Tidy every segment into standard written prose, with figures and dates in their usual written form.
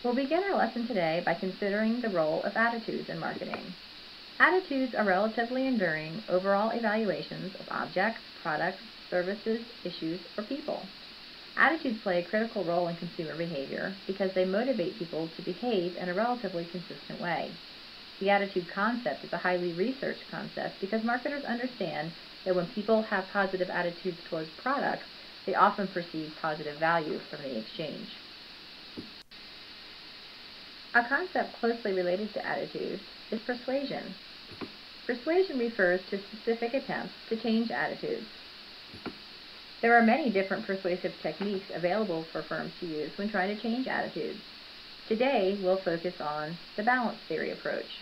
We'll begin our lesson today by considering the role of attitudes in marketing. Attitudes are relatively enduring overall evaluations of objects, products, services, issues, or people. Attitudes play a critical role in consumer behavior because they motivate people to behave in a relatively consistent way. The attitude concept is a highly researched concept because marketers understand that when people have positive attitudes towards products, they often perceive positive value from the exchange. A concept closely related to attitudes is persuasion. Persuasion refers to specific attempts to change attitudes. There are many different persuasive techniques available for firms to use when trying to change attitudes. Today, we'll focus on the balance theory approach.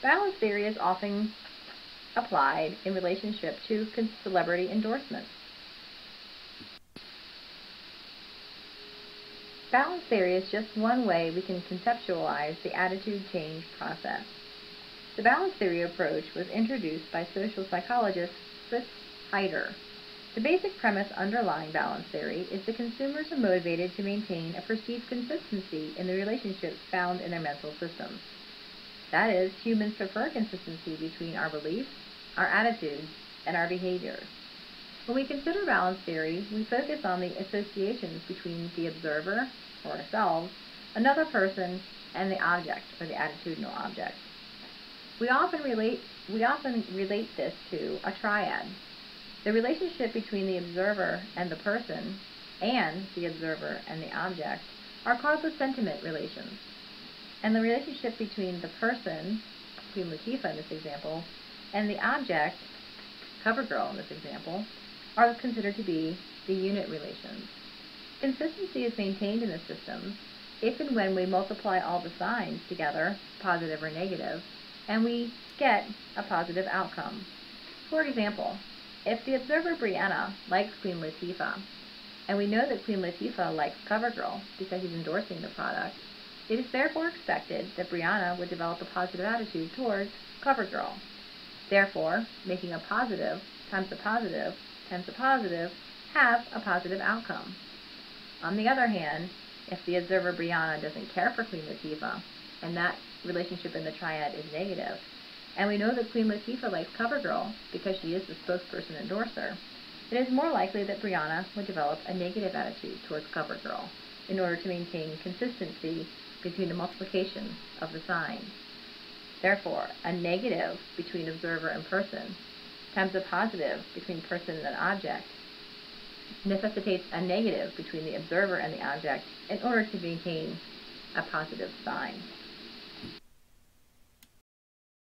Balance theory is often applied in relationship to celebrity endorsements. Balance theory is just one way we can conceptualize the attitude change process. The balance theory approach was introduced by social psychologist Fritz Heider. The basic premise underlying balance theory is that consumers are motivated to maintain a perceived consistency in the relationships found in their mental systems. That is, humans prefer consistency between our beliefs, our attitudes, and our behaviors. When we consider balance theory, we focus on the associations between the observer, or ourselves, another person, and the object, or the attitudinal object. We often relate this to a triad. The relationship between the observer and the person, and the observer and the object, are called the sentiment relations. And the relationship between the person, Queen Latifah in this example, and the object, CoverGirl in this example, are considered to be the unit relations. Consistency is maintained in the systems if and when we multiply all the signs together, positive or negative, and we get a positive outcome. For example, if the observer Brianna likes Queen Latifah, and we know that Queen Latifah likes CoverGirl because he's endorsing the product, it is therefore expected that Brianna would develop a positive attitude towards CoverGirl. Therefore, making a positive times a positive times a positive have a positive outcome. On the other hand, if the observer Brianna doesn't care for Queen Latifah, and that relationship in the triad is negative, and we know that Queen Latifah likes CoverGirl because she is the spokesperson endorser, it is more likely that Brianna would develop a negative attitude towards CoverGirl in order to maintain consistency between the multiplication of the signs. Therefore, a negative between observer and person times a positive between person and object necessitates a negative between the observer and the object in order to maintain a positive sign.